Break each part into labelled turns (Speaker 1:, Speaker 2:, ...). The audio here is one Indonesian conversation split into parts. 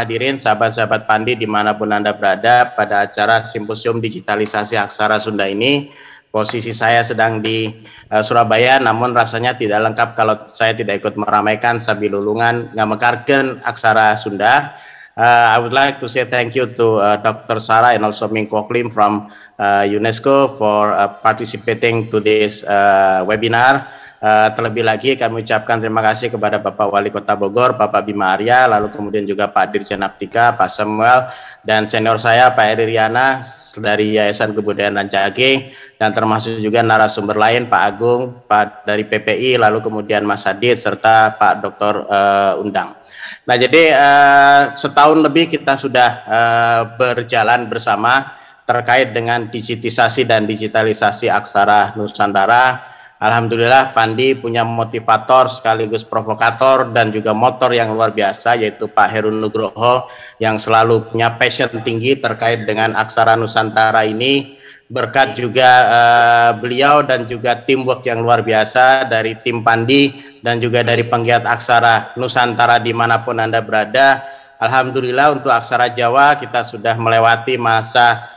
Speaker 1: hadirin sahabat-sahabat Pandi dimanapun Anda berada pada acara Simposium Digitalisasi Aksara Sunda ini. Posisi saya sedang di Surabaya, namun rasanya tidak lengkap kalau saya tidak ikut meramaikan sambil lulungan ngamekarkeun aksara Sunda. I would like to say thank you to Dr. Sarah and also Ming Kwok Lim from UNESCO for participating to this webinar. Terlebih lagi kami ucapkan terima kasih kepada Bapak Wali Kota Bogor, Bapak Bima Arya, lalu kemudian juga Pak Dirjen Aptika, Pak Samuel, dan senior saya Pak Eri Riana dari Yayasan Kebudayaan Rancage, dan termasuk juga narasumber lain Pak Agung, Pak dari PPI, lalu kemudian Mas Adit, serta Pak Dr. Undang. Nah, jadi setahun lebih kita sudah berjalan bersama terkait dengan digitisasi dan digitalisasi aksara Nusantara. Alhamdulillah Pandi punya motivator sekaligus provokator dan juga motor yang luar biasa, yaitu Pak Herun Nugroho yang selalu punya passion tinggi terkait dengan aksara Nusantara ini. Berkat juga beliau dan juga teamwork yang luar biasa dari tim Pandi dan juga dari penggiat aksara Nusantara dimanapun Anda berada. Alhamdulillah untuk aksara Jawa kita sudah melewati masa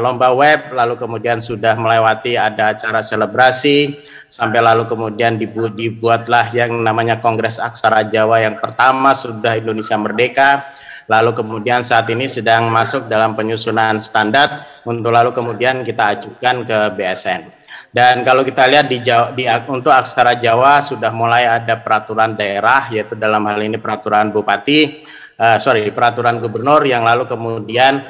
Speaker 1: lomba web, lalu kemudian sudah melewati ada acara selebrasi, sampai lalu kemudian dibuatlah yang namanya Kongres Aksara Jawa yang pertama sudah Indonesia Merdeka, lalu kemudian saat ini sedang masuk dalam penyusunan standar untuk lalu kemudian kita ajukan ke BSN. Dan kalau kita lihat untuk aksara Jawa sudah mulai ada peraturan daerah, yaitu dalam hal ini peraturan bupati, peraturan gubernur yang lalu kemudian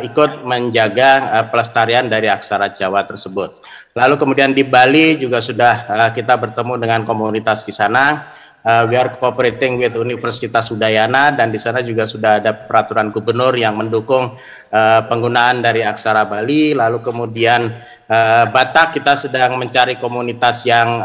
Speaker 1: ikut menjaga pelestarian dari aksara Jawa tersebut. Lalu kemudian di Bali juga sudah kita bertemu dengan komunitas di sana. We are cooperating with Universitas Udayana, dan di sana juga sudah ada peraturan gubernur yang mendukung penggunaan dari aksara Bali. Lalu kemudian Batak kita sedang mencari komunitas yang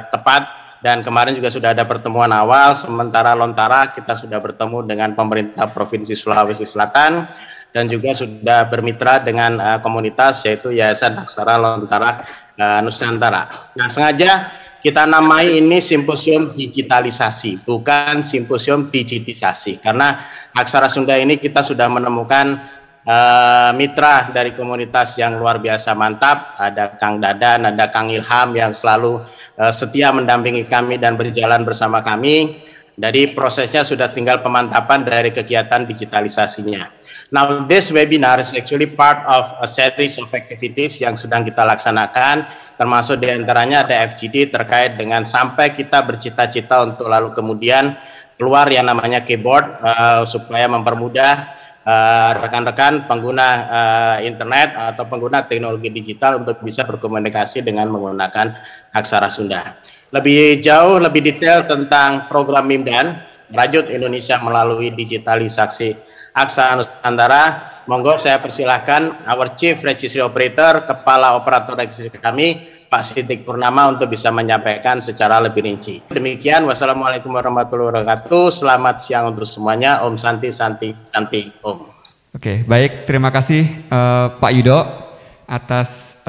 Speaker 1: tepat. Dan kemarin juga sudah ada pertemuan awal, sementara Lontara kita sudah bertemu dengan pemerintah Provinsi Sulawesi Selatan dan juga sudah bermitra dengan komunitas yaitu Yayasan Aksara Lontara Nusantara. Nah, sengaja kita namai ini simposium digitalisasi, bukan simposium digitisasi, karena aksara Sunda ini kita sudah menemukan mitra dari komunitas yang luar biasa mantap. Ada Kang Dadan, ada Kang Ilham yang selalu setia mendampingi kami dan berjalan bersama kami. Jadi prosesnya sudah tinggal pemantapan dari kegiatan digitalisasinya. Now this webinar is actually part of a series of activities yang sedang kita laksanakan, termasuk diantaranya ada FGD terkait dengan sampai kita bercita-cita untuk lalu kemudian keluar yang namanya keyboard supaya mempermudah rekan-rekan pengguna internet atau pengguna teknologi digital untuk bisa berkomunikasi dengan menggunakan aksara Sunda. Lebih jauh, lebih detail tentang program MIMDAN, Rajut Indonesia melalui digitalisasi aksara Nusantara, monggo saya persilahkan our Chief Registry Operator, Kepala Operator Registry kami, Pak Sidik Purnama untuk bisa menyampaikan secara lebih rinci. Demikian, wassalamualaikum warahmatullahi wabarakatuh. Selamat siang untuk semuanya. Om Santi, Santi, Santi, Om.
Speaker 2: Oke, baik. Terima kasih Pak Yudo atas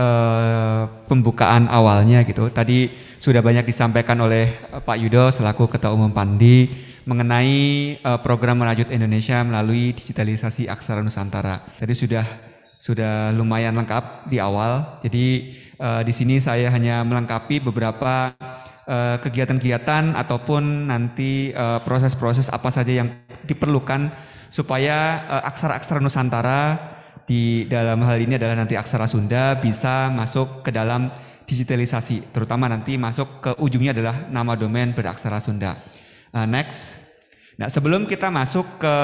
Speaker 2: pembukaan awalnya gitu. Tadi sudah banyak disampaikan oleh Pak Yudo selaku Ketua Umum Pandi mengenai program Merajut Indonesia melalui digitalisasi aksara Nusantara. Tadi sudah lumayan lengkap di awal. Jadi di sini saya hanya melengkapi beberapa kegiatan-kegiatan ataupun nanti proses-proses apa saja yang diperlukan supaya aksara-aksara Nusantara di dalam hal ini adalah nanti aksara Sunda bisa masuk ke dalam digitalisasi, terutama nanti masuk ke ujungnya adalah nama domain beraksara Sunda. Next. Nah, sebelum kita masuk ke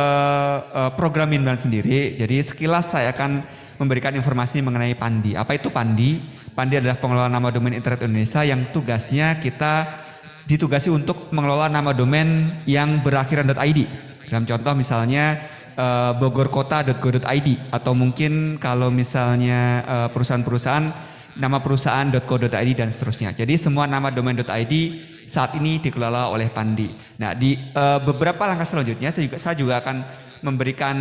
Speaker 2: program MIMDAN sendiri, jadi sekilas saya akan memberikan informasi mengenai Pandi. Apa itu Pandi? Pandi adalah pengelola nama domain internet Indonesia yang tugasnya kita ditugasi untuk mengelola nama domain yang berakhiran .id. Dalam contoh misalnya bogorkota.go.id atau mungkin kalau misalnya perusahaan-perusahaan nama perusahaan.co.id dan seterusnya. Jadi semua nama domain.id saat ini dikelola oleh Pandi. Nah, di beberapa langkah selanjutnya saya juga akan memberikan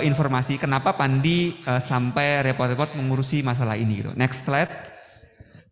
Speaker 2: informasi kenapa Pandi sampai repot-repot mengurusi masalah ini gitu. Next slide.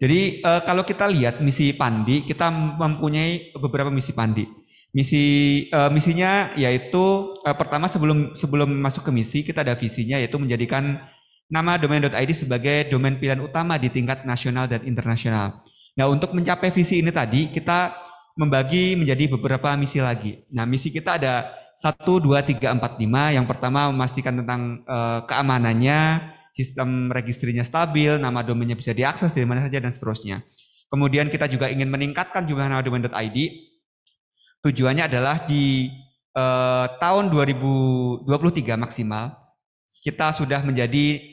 Speaker 2: Jadi kalau kita lihat misi Pandi, kita mempunyai beberapa misi Pandi. Misinya yaitu pertama sebelum masuk ke misi, kita ada visinya yaitu menjadikan nama domain.id sebagai domain pilihan utama di tingkat nasional dan internasional. Nah, untuk mencapai visi ini tadi, kita membagi menjadi beberapa misi lagi. Nah, misi kita ada 1, 2, 3, 4, 5. Yang pertama memastikan tentang keamanannya, sistem registrinya stabil, nama domainnya bisa diakses dari mana saja dan seterusnya. Kemudian kita juga ingin meningkatkan jumlah nama domain.id. Tujuannya adalah di tahun 2023 maksimal kita sudah menjadi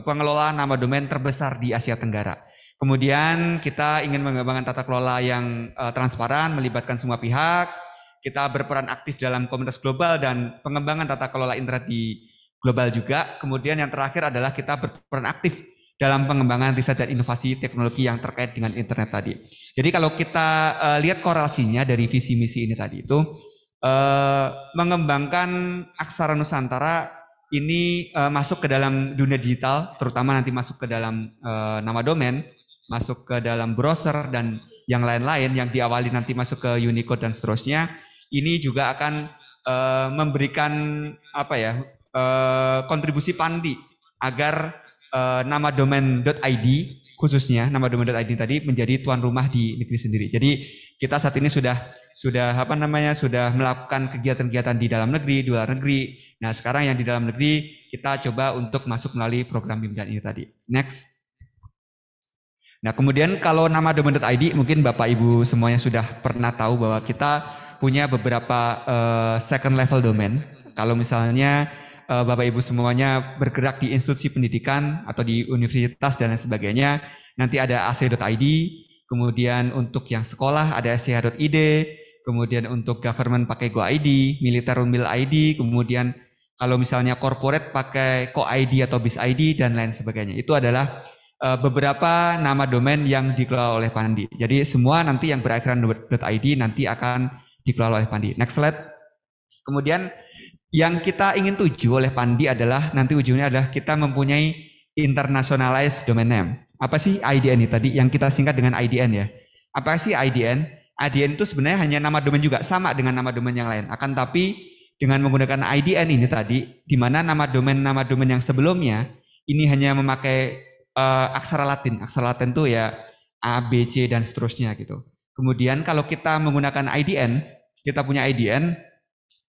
Speaker 2: pengelola nama domain terbesar di Asia Tenggara. Kemudian kita ingin mengembangkan tata kelola yang transparan, melibatkan semua pihak. Kita berperan aktif dalam komunitas global dan pengembangan tata kelola internet di global juga. Kemudian yang terakhir adalah kita berperan aktif dalam pengembangan riset dan inovasi teknologi yang terkait dengan internet tadi. Jadi kalau kita lihat korelasinya dari visi misi ini tadi itu mengembangkan aksara Nusantara ini masuk ke dalam dunia digital, terutama nanti masuk ke dalam nama domain, masuk ke dalam browser dan yang lain-lain yang diawali nanti masuk ke Unicode dan seterusnya. Ini juga akan memberikan kontribusi Pandi agar nama domain.id khususnya nama domain.id tadi menjadi tuan rumah di negeri sendiri. Jadi kita saat ini sudah melakukan kegiatan-kegiatan di dalam negeri, di luar negeri. Nah, sekarang yang di dalam negeri kita coba untuk masuk melalui program bimbingan ini tadi. Next. Nah, kemudian kalau nama domain.id mungkin Bapak Ibu semuanya sudah pernah tahu bahwa kita punya beberapa second level domain. Kalau misalnya Bapak Ibu semuanya bergerak di institusi pendidikan atau di universitas dan lain sebagainya, nanti ada ac.id, kemudian untuk yang sekolah ada sch.id, kemudian untuk government pakai go.id, militer mil.id, kemudian kalau misalnya corporate pakai co.id atau bis.id dan lain sebagainya. Itu adalah beberapa nama domain yang dikelola oleh Pandi. Jadi semua nanti yang berakhiran .id nanti akan dikelola oleh Pandi. Next slide. Kemudian yang kita ingin tuju oleh Pandi adalah nanti ujungnya adalah kita mempunyai internationalized domain name. Apa sih IDN ini tadi yang kita singkat dengan IDN ya? Apa sih IDN? IDN itu sebenarnya hanya nama domain juga, sama dengan nama domain yang lain. Akan tapi dengan menggunakan IDN ini tadi, di mana nama domain yang sebelumnya ini hanya memakai aksara Latin. Aksara Latin itu ya A, B, C dan seterusnya gitu. Kemudian kalau kita menggunakan IDN, kita punya IDN,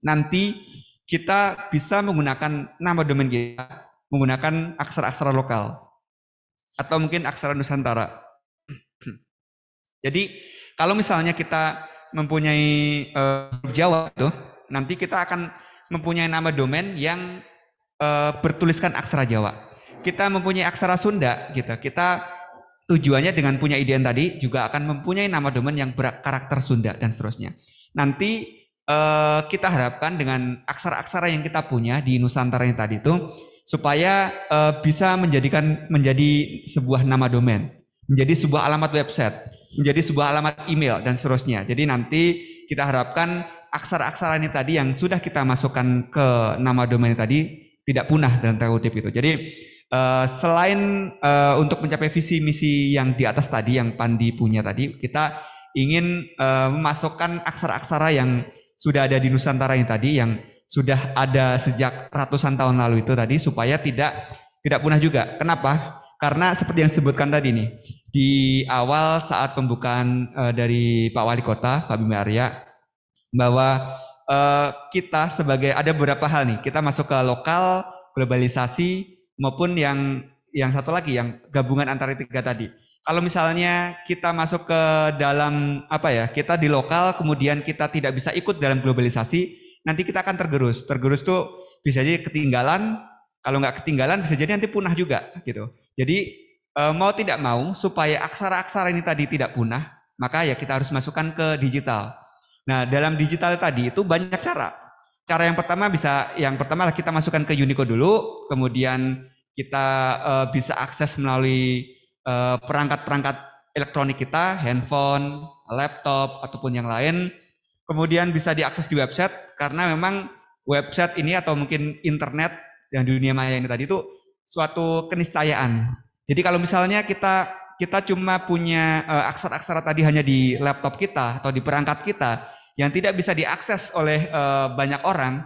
Speaker 2: nanti kita bisa menggunakan nama domain kita menggunakan aksara-aksara lokal atau mungkin aksara Nusantara. Jadi kalau misalnya kita mempunyai Jawa itu, nanti kita akan mempunyai nama domain yang bertuliskan aksara Jawa. Kita mempunyai aksara Sunda, gitu. Kita tujuannya dengan punya IDN tadi juga akan mempunyai nama domain yang berkarakter Sunda dan seterusnya. Nanti kita harapkan dengan aksara-aksara yang kita punya di Nusantara yang tadi itu supaya bisa menjadi sebuah nama domain, menjadi sebuah alamat website, menjadi sebuah alamat email dan seterusnya. Jadi nanti kita harapkan aksara-aksara ini tadi yang sudah kita masukkan ke nama domain tadi tidak punah dalam tanda kutip itu. Jadi selain untuk mencapai visi misi yang di atas tadi yang Pandi punya tadi, kita ingin memasukkan aksara-aksara yang sudah ada di Nusantara yang tadi, yang sudah ada sejak ratusan tahun lalu itu tadi, supaya tidak punah juga. Kenapa? Karena seperti yang disebutkan tadi nih, di awal saat pembukaan dari Pak Wali Kota, Pak Bima Arya, bahwa kita sebagai ada beberapa hal nih, kita masuk ke lokal, globalisasi, maupun yang satu lagi, yang gabungan antara tiga tadi. Kalau misalnya kita masuk ke dalam kita di lokal kemudian kita tidak bisa ikut dalam globalisasi, nanti kita akan tergerus. Tergerus tuh bisa jadi ketinggalan, kalau nggak ketinggalan bisa jadi nanti punah juga gitu. Jadi mau tidak mau supaya aksara-aksara ini tadi tidak punah, maka ya kita harus masukkan ke digital. Nah, dalam digital tadi itu banyak cara. Cara yang pertama adalah kita masukkan ke Unicode dulu, kemudian kita bisa akses melalui perangkat-perangkat elektronik kita, handphone, laptop, ataupun yang lain. Kemudian bisa diakses di website, karena memang website ini atau mungkin internet yang di dunia maya ini tadi itu suatu keniscayaan. Jadi kalau misalnya kita cuma punya aksara-aksara tadi hanya di laptop kita atau di perangkat kita yang tidak bisa diakses oleh banyak orang,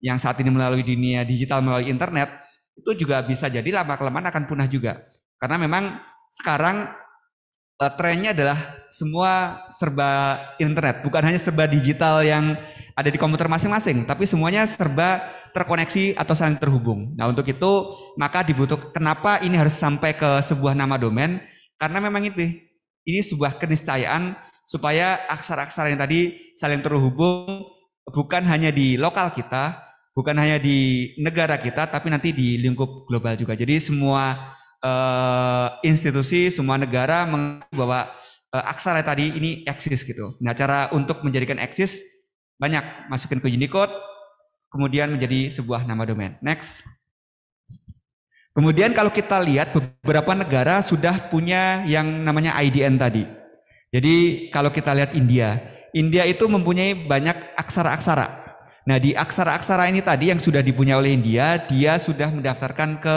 Speaker 2: yang saat ini melalui dunia digital melalui internet, itu juga bisa jadi lama-kelamaan akan punah juga. Karena memang sekarang trennya adalah semua serba internet, bukan hanya serba digital yang ada di komputer masing-masing, tapi semuanya serba terkoneksi atau saling terhubung. Nah, untuk itu maka dibutuhkan, kenapa ini harus sampai ke sebuah nama domain? Karena memang ini sebuah keniscayaan supaya aksara-aksara yang tadi saling terhubung bukan hanya di lokal kita, bukan hanya di negara kita, tapi nanti di lingkup global juga. Jadi semua institusi, semua negara mengakui bahwa aksara tadi ini eksis gitu. Nah, cara untuk menjadikan eksis banyak, masukin ke Unicode, kemudian menjadi sebuah nama domain. Next. Kemudian kalau kita lihat beberapa negara sudah punya yang namanya IDN tadi. Jadi kalau kita lihat India itu mempunyai banyak aksara-aksara. Nah, di aksara-aksara ini tadi yang sudah dipunyai oleh India, dia sudah mendaftarkan ke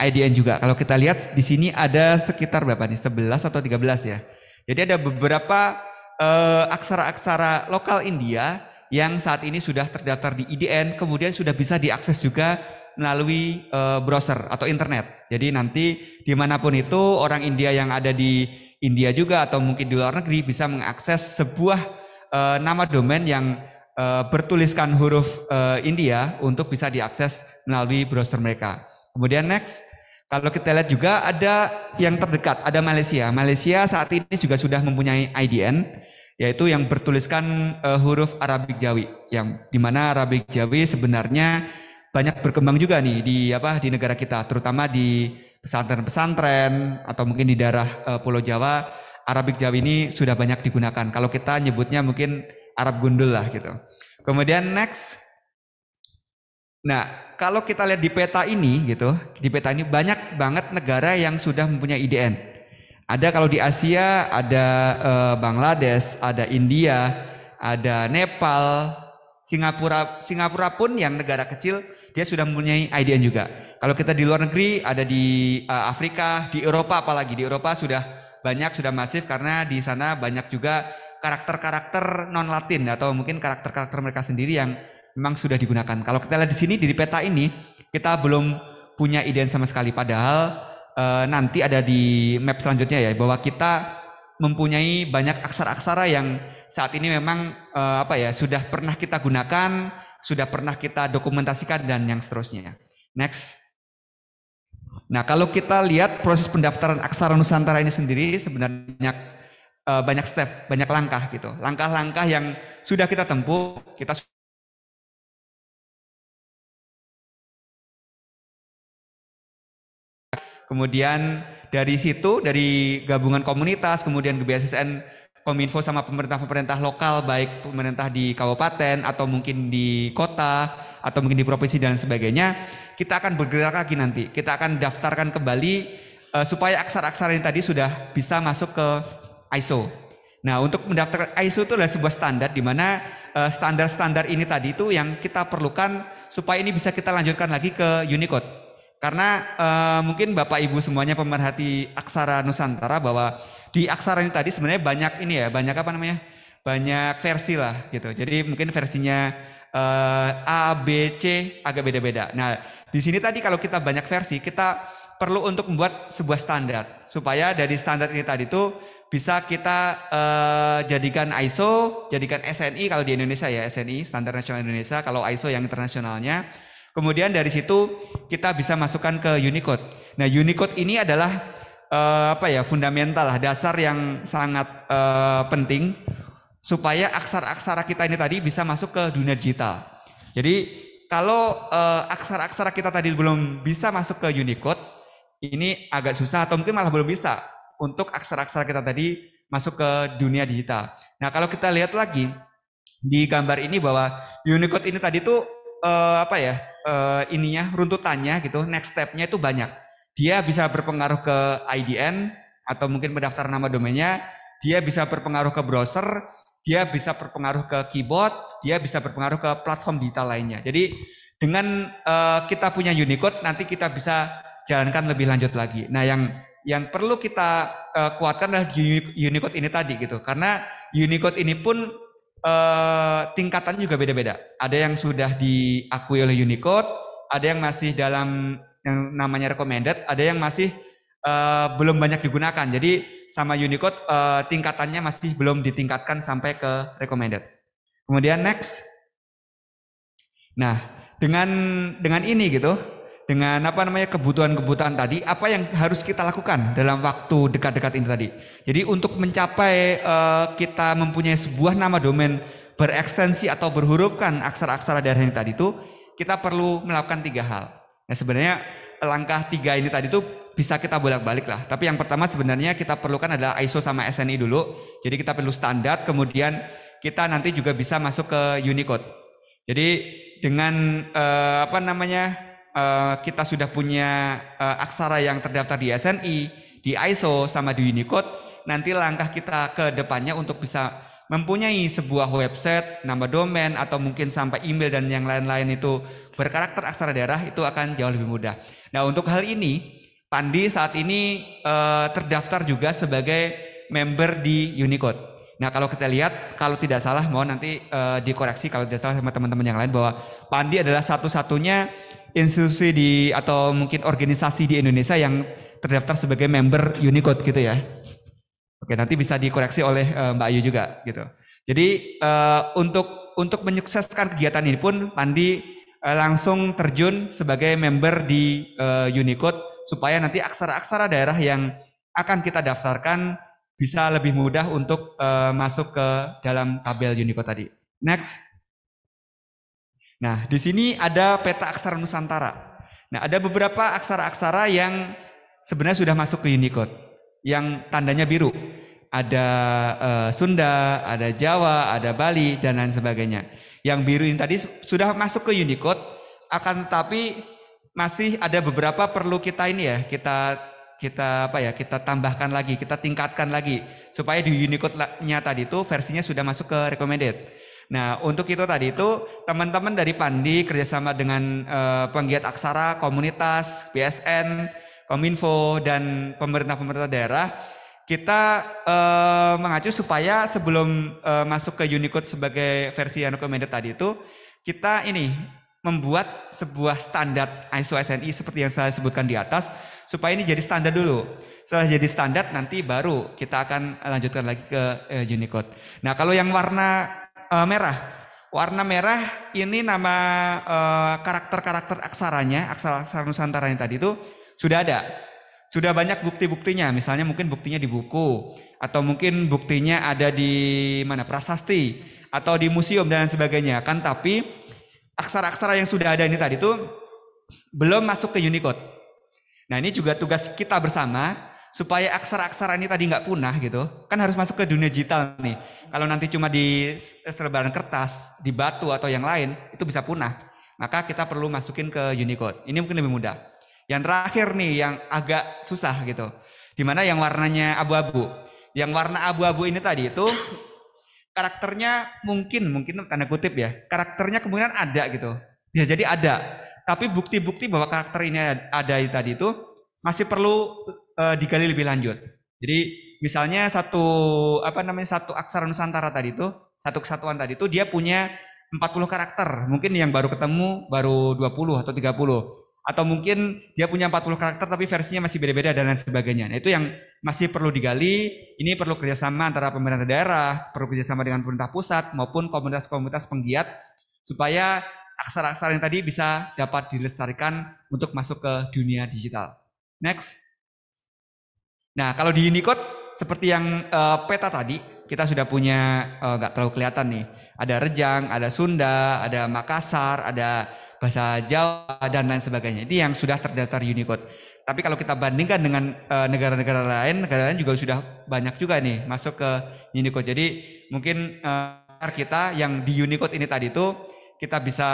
Speaker 2: IDN juga. Kalau kita lihat di sini ada sekitar berapa nih? 11 atau 13 ya. Jadi ada beberapa aksara-aksara lokal India yang saat ini sudah terdaftar di IDN, kemudian sudah bisa diakses juga melalui browser atau internet. Jadi nanti dimanapun itu orang India yang ada di India juga atau mungkin di luar negeri bisa mengakses sebuah nama domain yang bertuliskan huruf India untuk bisa diakses melalui browser mereka. Kemudian next, kalau kita lihat juga ada yang terdekat, ada Malaysia. Malaysia saat ini juga sudah mempunyai IDN, yaitu yang bertuliskan huruf Arabik Jawi, yang dimana Arabik Jawi sebenarnya banyak berkembang juga nih di negara kita, terutama di pesantren-pesantren atau mungkin di daerah Pulau Jawa. Arabik Jawi ini sudah banyak digunakan. Kalau kita nyebutnya mungkin Arab Gundul lah gitu. Kemudian next. Nah, kalau kita lihat di peta ini gitu, di peta ini banyak banget negara yang sudah mempunyai IDN. Ada kalau di Asia ada Bangladesh, ada India, ada Nepal, Singapura pun yang negara kecil dia sudah mempunyai IDN juga. Kalau kita di luar negeri ada di Afrika, di Eropa apalagi di Eropa sudah banyak, sudah masif karena di sana banyak juga karakter-karakter non Latin atau mungkin karakter-karakter mereka sendiri yang memang sudah digunakan. Kalau kita lihat di sini di peta ini kita belum punya IDN sama sekali, padahal nanti ada di map selanjutnya ya bahwa kita mempunyai banyak aksara-aksara yang saat ini memang sudah pernah kita gunakan, sudah pernah kita dokumentasikan dan yang seterusnya. Next. Nah, kalau kita lihat proses pendaftaran aksara Nusantara ini sendiri sebenarnya banyak step, banyak langkah gitu. Langkah-langkah yang sudah kita tempuh, kita kemudian dari situ, dari gabungan komunitas, kemudian BSSN, Kominfo sama pemerintah-pemerintah lokal, baik pemerintah di kabupaten atau mungkin di kota atau mungkin di provinsi dan sebagainya, kita akan bergerak lagi nanti. Kita akan daftarkan kembali supaya aksara-aksara ini tadi sudah bisa masuk ke ISO. Nah, untuk mendaftarkan ISO itu adalah sebuah standar di mana standar-standar ini tadi itu yang kita perlukan supaya ini bisa kita lanjutkan lagi ke Unicode. Karena mungkin Bapak Ibu semuanya pemerhati aksara Nusantara bahwa di aksara ini tadi sebenarnya banyak banyak versi lah gitu. Jadi mungkin versinya A, B, C agak beda-beda. Nah, di sini tadi kalau kita banyak versi, kita perlu untuk membuat sebuah standar supaya dari standar ini tadi tuh bisa kita jadikan ISO, jadikan SNI kalau di Indonesia ya, SNI Standar Nasional Indonesia, kalau ISO yang internasionalnya. Kemudian dari situ kita bisa masukkan ke Unicode. Nah, Unicode ini adalah fundamental lah, dasar yang sangat penting supaya aksara-aksara kita ini tadi bisa masuk ke dunia digital. Jadi kalau aksara-aksara kita tadi belum bisa masuk ke Unicode, ini agak susah atau mungkin malah belum bisa untuk aksara-aksara kita tadi masuk ke dunia digital. Nah, kalau kita lihat lagi di gambar ini bahwa Unicode ini tadi tuh runtutannya gitu, next step-nya itu banyak. Dia bisa berpengaruh ke IDN atau mungkin pendaftaran nama domainnya, dia bisa berpengaruh ke browser, dia bisa berpengaruh ke keyboard, dia bisa berpengaruh ke platform digital lainnya. Jadi dengan kita punya Unicode, nanti kita bisa jalankan lebih lanjut lagi. Nah, yang perlu kita kuatkan adalah Unicode ini tadi gitu, karena Unicode ini pun tingkatannya juga beda-beda. Ada yang sudah diakui oleh Unicode, ada yang masih dalam yang namanya recommended, ada yang masih belum banyak digunakan. Jadi sama Unicode tingkatannya masih belum ditingkatkan sampai ke recommended. Kemudian next. Nah, dengan ini gitu, dengan apa namanya kebutuhan-kebutuhan tadi, apa yang harus kita lakukan dalam waktu dekat-dekat ini tadi. Jadi untuk mencapai kita mempunyai sebuah nama domain berekstensi atau berhurufkan aksara-aksara daerah ini tadi itu, kita perlu melakukan 3 hal. Nah, sebenarnya langkah 3 ini tadi itu bisa kita bolak-balik lah. Tapi yang pertama sebenarnya kita perlukan adalah ISO sama SNI dulu. Jadi kita perlu standar, kemudian kita nanti juga bisa masuk ke Unicode. Jadi dengan apa namanya kita sudah punya aksara yang terdaftar di SNI, di ISO sama di Unicode, nanti langkah kita ke depannya untuk bisa mempunyai sebuah website, nama domain atau mungkin sampai email dan yang lain-lain itu berkarakter aksara daerah itu akan jauh lebih mudah. Nah, untuk hal ini Pandi saat ini terdaftar juga sebagai member di Unicode. Nah, kalau kita lihat, kalau tidak salah, mohon nanti dikoreksi kalau tidak salah sama teman-teman yang lain, bahwa Pandi adalah satu-satunya institusi atau mungkin organisasi di Indonesia yang terdaftar sebagai member Unicode gitu ya. Oke, nanti bisa dikoreksi oleh Mbak Ayu juga gitu. Jadi untuk menyukseskan kegiatan ini pun Pandi langsung terjun sebagai member di Unicode supaya nanti aksara-aksara daerah yang akan kita daftarkan bisa lebih mudah untuk masuk ke dalam tabel Unicode tadi. Next. Nah, di sini ada peta aksara Nusantara. Nah, ada beberapa aksara-aksara yang sebenarnya sudah masuk ke Unicode, yang tandanya biru. Ada Sunda, ada Jawa, ada Bali, dan lain sebagainya. Yang biru ini tadi sudah masuk ke Unicode, akan tetapi masih ada beberapa perlu kita ini ya, kita tambahkan lagi, kita tingkatkan lagi supaya di Unicode-nya tadi itu versinya sudah masuk ke recommended. Nah, untuk itu tadi itu teman-teman dari Pandi kerjasama dengan penggiat aksara, komunitas, BSN, Kominfo dan pemerintah daerah, kita mengacu supaya sebelum masuk ke Unicode sebagai versi yang recommended tadi itu kita ini membuat sebuah standar ISO SNI seperti yang saya sebutkan di atas, supaya ini jadi standar dulu. Setelah jadi standar nanti baru kita akan lanjutkan lagi ke Unicode. Nah, kalau yang warna merah ini nama karakter-karakter aksaranya, aksara-aksara Nusantara yang tadi itu sudah ada. Sudah banyak bukti-buktinya, misalnya mungkin buktinya di buku, atau mungkin buktinya ada di mana, prasasti, atau di museum dan sebagainya. Kan tapi aksara-aksara yang sudah ada ini tadi itu belum masuk ke Unicode. Nah, ini juga tugas kita bersama supaya aksara-aksara ini tadi nggak punah gitu. Kan harus masuk ke dunia digital nih. Kalau nanti cuma di selebaran kertas, di batu atau yang lain, itu bisa punah. Maka kita perlu masukin ke Unicode. Ini mungkin lebih mudah. Yang terakhir nih yang agak susah gitu. Dimana yang warnanya abu-abu. Yang warna abu-abu ini tadi itu karakternya mungkin tanda kutip ya, karakternya kemungkinan ada gitu. Bisa jadi ada. Tapi bukti-bukti bahwa karakter ini ada tadi itu masih perlu digali lebih lanjut. Jadi misalnya satu aksara Nusantara tadi itu, satu kesatuan tadi itu dia punya 40 karakter. Mungkin yang baru ketemu baru 20 atau 30. Atau mungkin dia punya 40 karakter tapi versinya masih beda-beda dan lain sebagainya. Nah, itu yang masih perlu digali. Ini perlu kerjasama antara pemerintah daerah, perlu kerjasama dengan pemerintah pusat maupun komunitas-komunitas penggiat supaya aksara-aksara yang tadi bisa dapat dilestarikan untuk masuk ke dunia digital. Next. Nah, kalau di Unicode seperti yang peta tadi, kita sudah punya, nggak terlalu kelihatan nih. Ada Rejang, ada Sunda, ada Makassar, ada bahasa Jawa dan lain sebagainya. Ini yang sudah terdaftar Unicode. Tapi kalau kita bandingkan dengan negara-negara lain juga sudah banyak juga nih masuk ke Unicode. Jadi mungkin kita yang di Unicode ini tadi itu kita bisa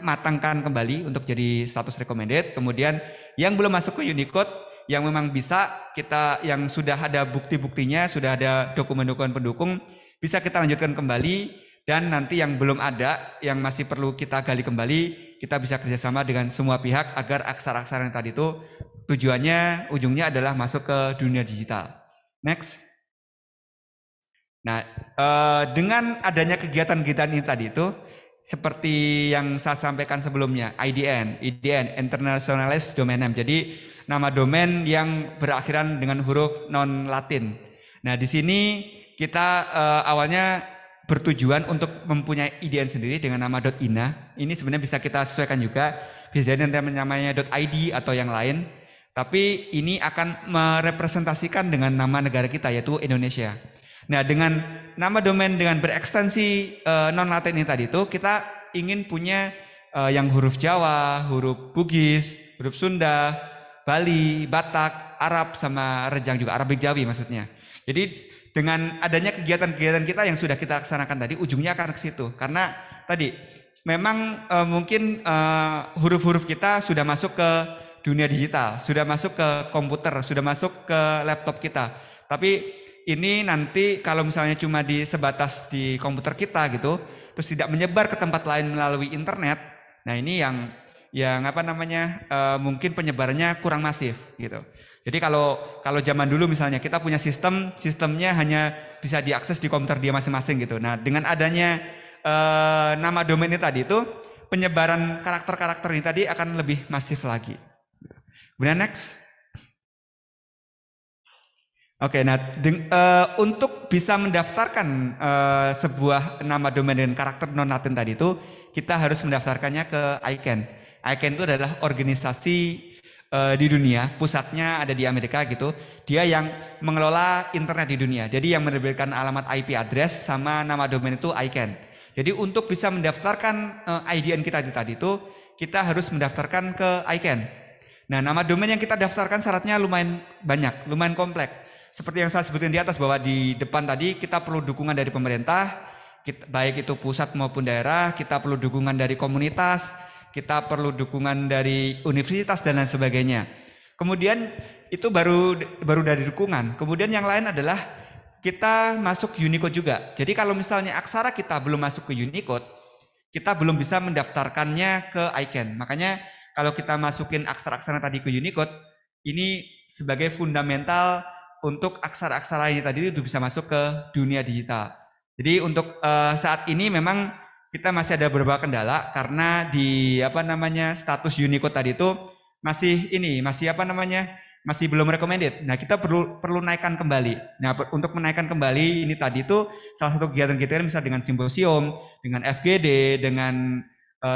Speaker 2: matangkan kembali untuk jadi status recommended. Kemudian yang belum masuk ke Unicode, yang memang bisa kita, yang sudah ada bukti-buktinya, sudah ada dokumen-dokumen pendukung, bisa kita lanjutkan kembali. Dan nanti yang belum ada, yang masih perlu kita gali kembali, kita bisa kerjasama dengan semua pihak agar aksara-aksara yang tadi itu ujungnya adalah masuk ke dunia digital. Next. Nah, dengan adanya kegiatan-kegiatan ini tadi itu, seperti yang saya sampaikan sebelumnya, IDN, Internationalized Domain Name. Jadi nama domain yang berakhiran dengan huruf non Latin. Nah, di sini kita awalnya bertujuan untuk mempunyai IDN sendiri dengan nama .ina. Ini sebenarnya bisa kita sesuaikan juga, bisa jadi namanya .id atau yang lain. Tapi ini akan merepresentasikan dengan nama negara kita, yaitu Indonesia. Nah, dengan nama domain dengan berekstensi non Latin ini tadi itu, kita ingin punya yang huruf Jawa, huruf Bugis, huruf Sunda, Bali, Batak, Arab, sama Rejang juga, Arabik Jawi maksudnya. Jadi dengan adanya kegiatan-kegiatan kita yang sudah kita laksanakan tadi, ujungnya akan ke situ. Karena tadi memang mungkin huruf-huruf kita sudah masuk ke dunia digital, sudah masuk ke komputer, sudah masuk ke laptop kita. Tapi ini nanti kalau misalnya cuma sebatas di komputer kita gitu, terus tidak menyebar ke tempat lain melalui internet, nah ini yang apa namanya mungkin penyebarannya kurang masif gitu. Jadi kalau zaman dulu misalnya kita punya sistemnya hanya bisa diakses di komputer dia masing-masing gitu. Nah, dengan adanya nama domain ini tadi itu, penyebaran karakter-karakter ini tadi akan lebih masif lagi. Kemudian next. Oke, nah untuk bisa mendaftarkan sebuah nama domain dengan karakter non Latin tadi itu, kita harus mendaftarkannya ke ICANN. ICANN itu adalah organisasi di dunia, pusatnya ada di Amerika gitu. Dia yang mengelola internet di dunia. Jadi yang menerbitkan alamat IP address sama nama domain itu ICANN. Jadi untuk bisa mendaftarkan IDN kita tadi itu, kita harus mendaftarkan ke ICANN. Nah, nama domain yang kita daftarkan syaratnya lumayan banyak, lumayan kompleks. Seperti yang saya sebutkan di atas bahwa di depan tadi kita perlu dukungan dari pemerintah, baik itu pusat maupun daerah, kita perlu dukungan dari komunitas, kita perlu dukungan dari universitas dan lain sebagainya. Kemudian itu baru dari dukungan. Kemudian yang lain adalah kita masuk Unicode juga. Jadi kalau misalnya aksara kita belum masuk ke Unicode, kita belum bisa mendaftarkannya ke ICANN. Makanya kalau kita masukin aksara-aksara tadi ke Unicode, ini sebagai fundamental untuk aksara-aksara ini tadi itu bisa masuk ke dunia digital. Jadi untuk saat ini memang kita masih ada beberapa kendala karena di status Unicode tadi itu masih masih belum recommended. Nah, kita perlu naikkan kembali. Nah, untuk menaikkan kembali ini tadi itu salah satu kegiatan kita bisa dengan simposium, dengan FGD, dengan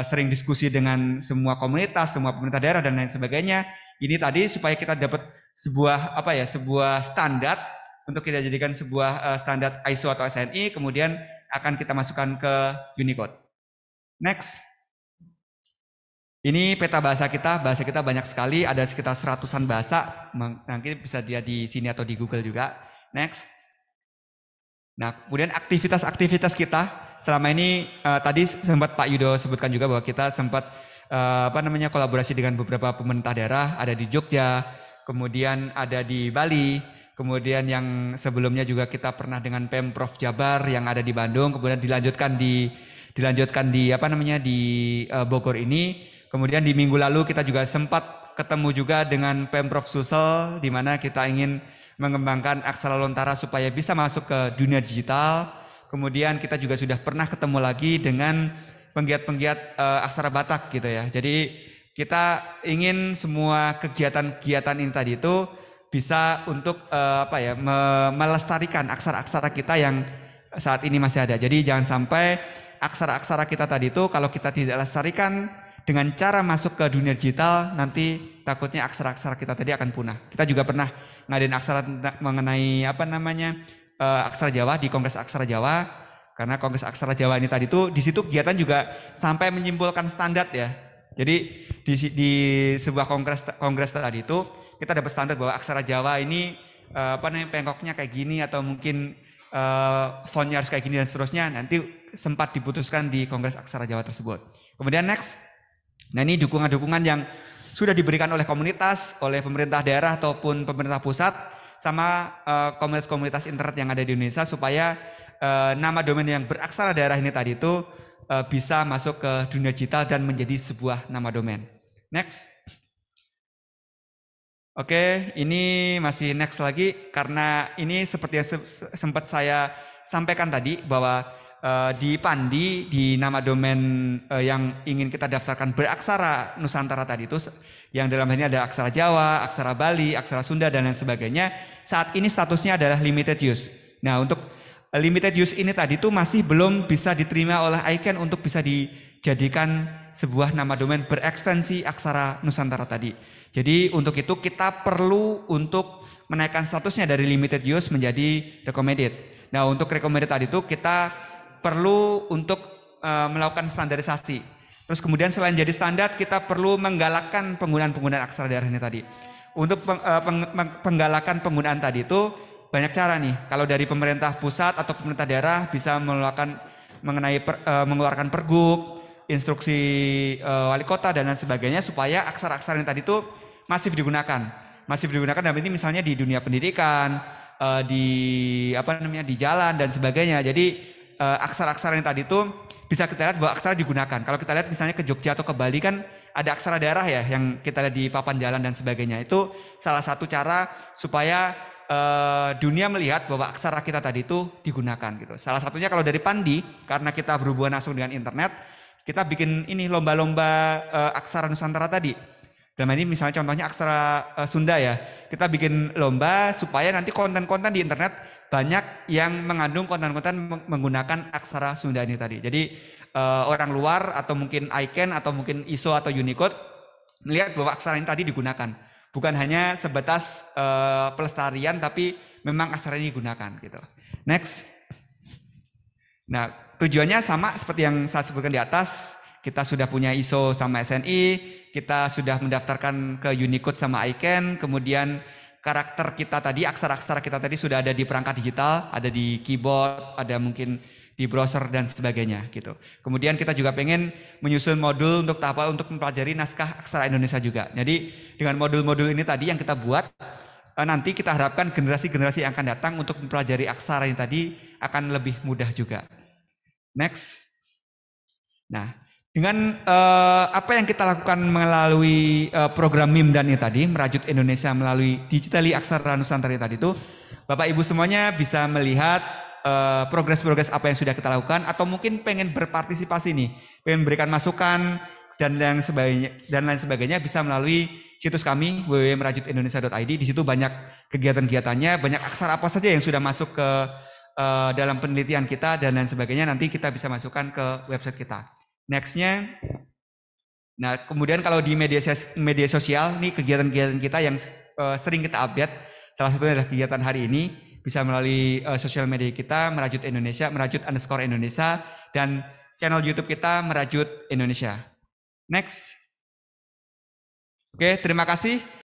Speaker 2: sering diskusi dengan semua komunitas, semua pemerintah daerah dan lain sebagainya. Ini tadi supaya kita dapat sebuah standar untuk kita jadikan sebuah standar ISO atau SNI, kemudian akan kita masukkan ke Unicode. Next. Ini peta bahasa kita banyak sekali, ada sekitar 100-an bahasa, nanti bisa dilihat di sini atau di Google juga. Next. Nah, kemudian aktivitas-aktivitas kita selama ini tadi sempat Pak Yudo sebutkan juga bahwa kita sempat kolaborasi dengan beberapa pemerintah daerah, ada di Jogja, kemudian ada di Bali, kemudian yang sebelumnya juga kita pernah dengan Pemprov Jabar yang ada di Bandung, kemudian dilanjutkan di Bogor ini. Kemudian di minggu lalu kita juga sempat ketemu juga dengan Pemprov Sulsel, di mana kita ingin mengembangkan aksara lontara supaya bisa masuk ke dunia digital. Kemudian kita juga sudah pernah ketemu lagi dengan penggiat-penggiat aksara Batak gitu ya. Jadi kita ingin semua kegiatan-kegiatan ini tadi itu bisa untuk melestarikan aksara-aksara kita yang saat ini masih ada. Jadi jangan sampai aksara-aksara kita tadi itu kalau kita tidak lestarikan dengan cara masuk ke dunia digital, nanti takutnya aksara-aksara kita tadi akan punah. Kita juga pernah ngadain aksara mengenai aksara Jawa di Kongres Aksara Jawa. Karena Kongres Aksara Jawa ini tadi tuh di situ kegiatan juga sampai menyimpulkan standar ya. Jadi di sebuah kongres tadi itu kita dapat standar bahwa aksara Jawa ini pengkoknya kayak gini atau mungkin fontnya harus kayak gini dan seterusnya. Nanti sempat diputuskan di Kongres Aksara Jawa tersebut. Kemudian next. Nah, ini dukungan-dukungan yang sudah diberikan oleh komunitas, oleh pemerintah daerah ataupun pemerintah pusat sama komunitas-komunitas internet yang ada di Indonesia supaya nama domain yang beraksara daerah ini tadi itu bisa masuk ke dunia digital dan menjadi sebuah nama domain. Next. Oke, ini masih next lagi karena ini seperti yang sempat saya sampaikan tadi bahwa di Pandi, di nama domain yang ingin kita daftarkan beraksara Nusantara tadi itu, yang dalam hal ini ada aksara Jawa, aksara Bali, aksara Sunda, dan lain sebagainya, saat ini statusnya adalah limited use. Nah, untuk limited use ini tadi itu masih belum bisa diterima oleh ICANN untuk bisa dijadikan sebuah nama domain berekstensi aksara Nusantara tadi. Jadi untuk itu kita perlu untuk menaikkan statusnya dari limited use menjadi recommended. Nah, untuk recommended tadi itu kita perlu untuk melakukan standarisasi. Terus kemudian selain jadi standar, kita perlu menggalakkan penggunaan aksara daerah ini tadi. Untuk penggalakan penggunaan tadi itu banyak cara nih. Kalau dari pemerintah pusat atau pemerintah daerah bisa mengeluarkan pergub, instruksi wali kota dan lain sebagainya supaya aksara-aksara yang tadi itu masif digunakan. Masif digunakan dalam ini misalnya di dunia pendidikan, di jalan dan sebagainya. Jadi aksara-aksara yang tadi itu bisa kita lihat bahwa aksara digunakan. Kalau kita lihat misalnya ke Jogja atau ke Bali kan ada aksara daerah ya yang kita lihat di papan jalan dan sebagainya. Itu salah satu cara supaya dunia melihat bahwa aksara kita tadi itu digunakan gitu. Salah satunya kalau dari Pandi, karena kita berhubungan langsung dengan internet, kita bikin ini lomba-lomba aksara Nusantara tadi. Dalam ini misalnya contohnya aksara Sunda ya. Kita bikin lomba supaya nanti konten-konten di internet banyak yang mengandung konten-konten menggunakan aksara Sunda ini tadi. Jadi orang luar atau mungkin ICANN atau mungkin ISO atau Unicode melihat bahwa aksara ini tadi digunakan. Bukan hanya sebatas pelestarian tapi memang aksara ini digunakan gitu. Next. Nah, tujuannya sama seperti yang saya sebutkan di atas. Kita sudah punya ISO sama SNI, kita sudah mendaftarkan ke Unicode sama ICANN, kemudian karakter kita tadi, aksara-aksara kita tadi sudah ada di perangkat digital, ada di keyboard, ada mungkin di browser dan sebagainya gitu. Kemudian kita juga pengen menyusun modul untuk tahap awal untuk mempelajari naskah aksara Indonesia juga. Jadi dengan modul-modul ini tadi yang kita buat, nanti kita harapkan generasi-generasi yang akan datang untuk mempelajari aksara ini tadi akan lebih mudah juga. Next. Nah, dengan apa yang kita lakukan melalui program MIMDAN ini tadi, Merajut Indonesia melalui Digitali Aksara Nusantara tadi itu, Bapak Ibu semuanya bisa melihat progres-progres apa yang sudah kita lakukan, atau mungkin pengen berpartisipasi nih, pengen berikan masukan dan lain sebagainya bisa melalui situs kami www.merajutindonesia.id. Di situ banyak kegiatan-kegiatannya, banyak aksara apa saja yang sudah masuk ke dalam penelitian kita dan lain sebagainya. Nanti kita bisa masukkan ke website kita. Nextnya, nah kemudian kalau di media sosial, nih kegiatan-kegiatan kita yang sering kita update, salah satunya adalah kegiatan hari ini, bisa melalui sosial media kita, Merajut Indonesia, Merajut_Indonesia, dan channel YouTube kita, Merajut Indonesia. Next. Oke, terima kasih.